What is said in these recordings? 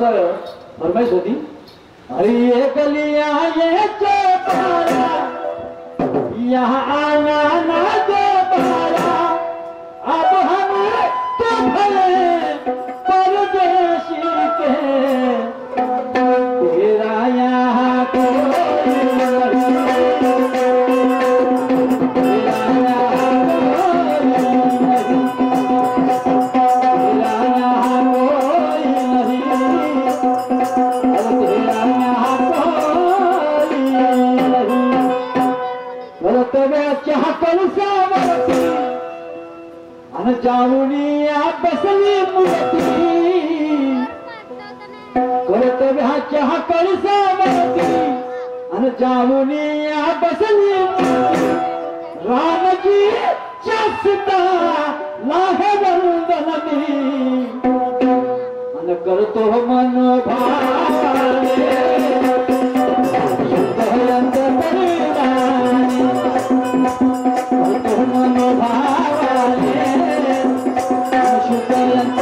फरमाइश होती, अरे ये गलियां ये चौपाया यहाँ आना ना दोबारा, अब हम तो भले परदेशी के तेरा यहाँ जाऊनिया बसली मुलती करत चहा कळसावती आणि जाऊनिया बसली रामजी चसता लाहे वंदनमी आणि करतो मनोभावे शुद्धयंत परिणामी करतो मनोभावे शुद्धयंत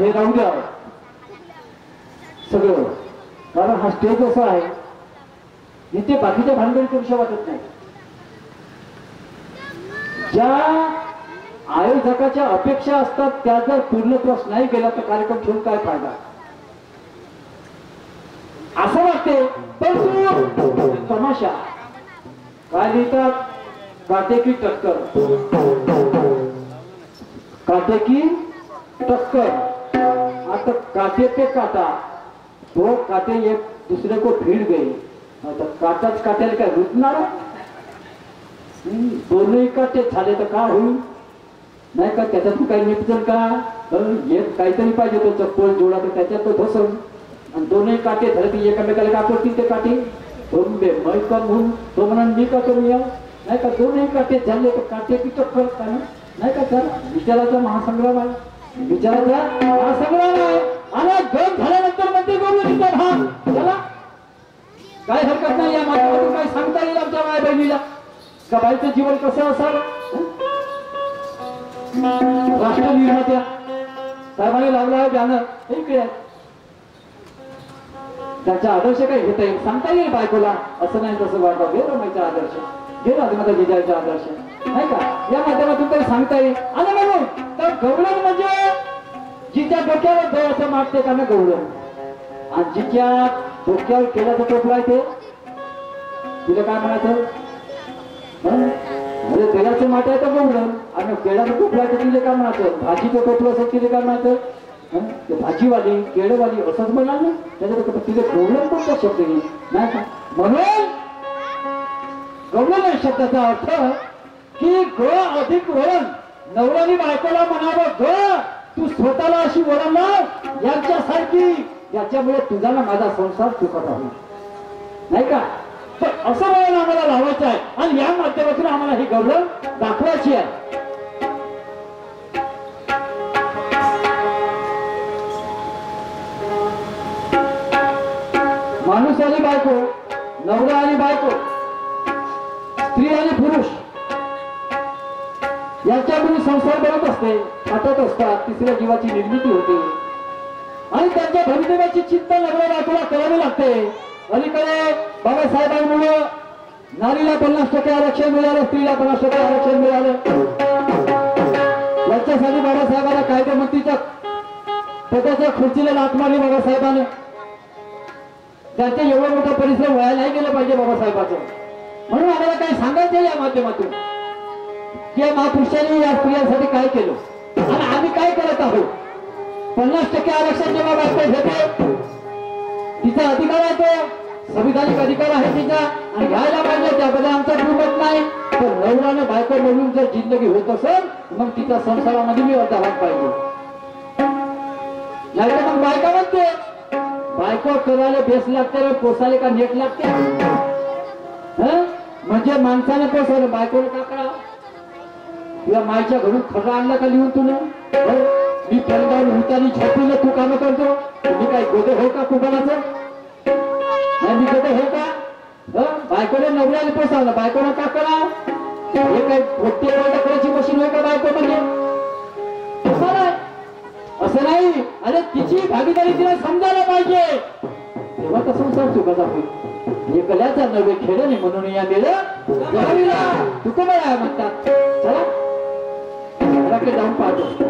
हे राहू द्या सगळं, कारण हा स्टेज असा आहे जिथे बाकीच्या भानगडी करूशा वाटत नाही. ज्या आयोजकाच्या अपेक्षा असतात त्या जर पूर्णत्वास नाही गेला तर कार्यक्रम ठेवून काय फायदा असं वाटते. पण तमाशा काय लिहितात, काटे की टक्कर, काटे की टक्कर. आता काटे पे काटा, दो काटे एक दूसरे को भिड़ गए, आता काटाच काट्याला काय रुतणार, दोन्ही काटे झाले तर का होईल नाही का, त्याच्यातून काही निपजल का, एक काहीतरी पाहिजे तो चप्पल जोडा तर त्याच्यात तो बसव, आणि दोन्ही काटे झाले की एकामेकाला का पडतील ते काटे दोन बे मै कम होऊन तो म्हणा मी का करूया नाही का, दोन्ही काटे झाले तर काटे की टक्कर का नाही का. चला विचाराचा महासंग्राम आहे, विचाराचा महासंग्राम आहे. आणि दोन झाल्यानंतर मध्ये बोलून भाग चला काय हरकत नाही. या माध्यमातून काय सांगता येईल आमच्या माय बहिणीला का बाईचं जीवन कसं असावं. राष्ट्र निर्मात्या साहेबांनी लावला आहे बॅनर, इकडे त्याचा आदर्श काय घेता येईल सांगता येईल बायकोला, असं नाही तसं वाटवा घे रमाईचा आदर्श, घे राजमाता जिजाऊचा आदर्श नाही का, या माध्यमातून तरी सांगता येईल. आणि म्हणून तर गवळण म्हणजे जिच्या डोक्यावर देवाचं मागते का ना गवळण, आणि जिच्या डोक्यावर केल्याचं टोपला आहे ते तुला काय म्हणायचं म्हणजे तेलाचं माठ आहे तर गवळण, आणि केळाचं टोपला आहे तर तिला काय म्हणायचं, भाजीचं टोपलं असेल तिला काय म्हणायचं, भाजीवाली केळवाली असंच म्हणाल ना, त्याच्यात तिथे गवळण पण त्या शब्द घेईल नाही का. म्हणून गवळण या शब्दाचा अर्थ की ग अधिक वळण, नवऱ्याने बायकोला म्हणावं ग तू स्वतःला अशी वळण लाव यांच्यासारखी, याच्यामुळे तुझा ना माझा संसार चुकत आहे नाही का. तर असं वळण आम्हाला लावायचं आहे आणि या माध्यमातून आम्हाला ही गवळण दाखवायची आहे. माणूस आणि बायको, नवरा आणि बायको, स्त्री आणि पुरुष यांच्यामुळे संसार बनत असते, खातत असतात, तिसऱ्या जीवाची निर्मिती होते आणि त्यांच्या भवितव्याची चिंता लग्न आपल्याला करावी लागते. अलीकडे बाबासाहेबांमुळे नारीला 50% आरक्षण मिळालं, स्त्रीला 50% आरक्षण मिळालं. याच्यासाठी बाबासाहेबांना कायदेमंत्रीच्या पदाच्या खुर्चीला लाथ मारली बाबासाहेबांनी. त्यांचे एवढं मोठा परिश्रम व्हायलाही गेलं पाहिजे बाबासाहेबांचं. म्हणून आम्हाला काही सांगायचं या माध्यमातून की या महापुरुषांनी या स्त्रियांसाठी काय केलं आणि आम्ही काय करत आहोत. 50% आरक्षण जेव्हा बायको घेते, तिचा अधिकार आहे, तो संविधानिक अधिकार आहे तिचा आणि घ्यायला पाहिजे. त्याबद्दल आमचा दुमत नाही. पण नवऱ्यानं बायको मिळून जर जिंदगी होत असेल मग तिचा संसारामध्ये मी अर्धा भाग पाहिजे. नाही तर मग बायका म्हणते बायको करायला बेस लागते, पोसाले का नेट लागते. म्हणजे माणसाने पोसावलं, बायकोने का करावं. तुला मायच्या घरून खरं आणलं का लिहून तुला. मी परिवार हुतानी झोपीला तू कामं करतो. तुम्ही काय गोदे हो का कुणाचं. नाही मी गोदे हो का. बायकोने नवऱ्याने पोसावलं, बायकोने का करावं. हे काय मोठी करायची मशीन होय का बायको म्हणजे. असं नाही. अरे तिची भागीदारी तिला समजायला पाहिजे, तेव्हा तर संसार चुकाचा होईल. एकल्याचा नव्हे खेळणे म्हणून या मेळा तुकोबळा म्हणतात. चला घराकडे जाऊन पाहतो.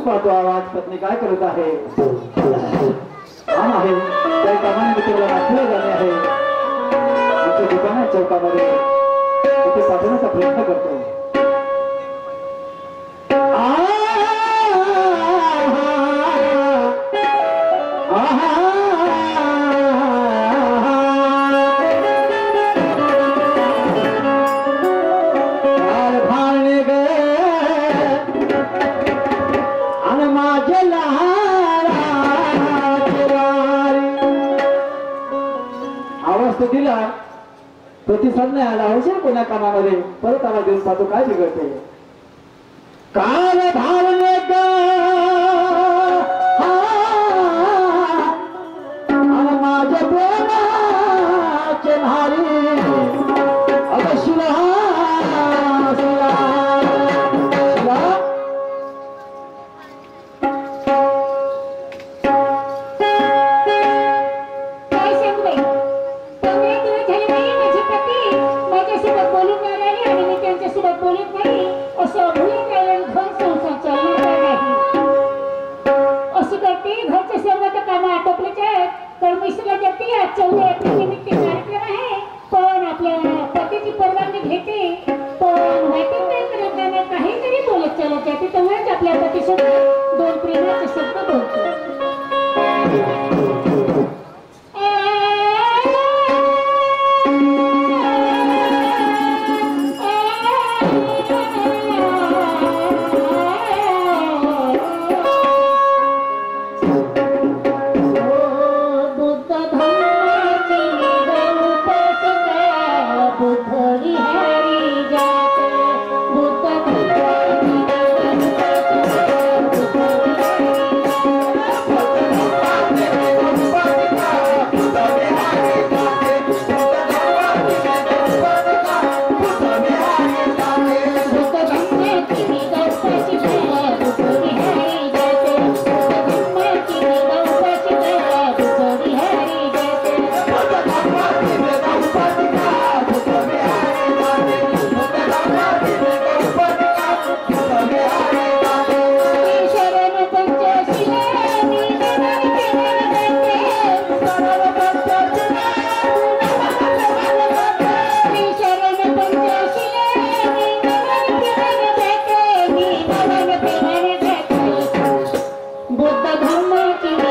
पाहतो आवाज पत्नी काय करत आहे. काम आहे त्या कामाने मित्राला दाखवले जाणे आहे. आमच्या दुकानात चौकामध्ये तिथे पाठवण्याचा प्रयत्न करतो. माझ्या प्रतिसाद नाही आला अवश्य कोणा कामामध्ये परत आवाज देऊन पाहतो काय बिघडते. काल भावने का माझ्या प्रेमाचे भारी अवश्य बुद्ध धम्म की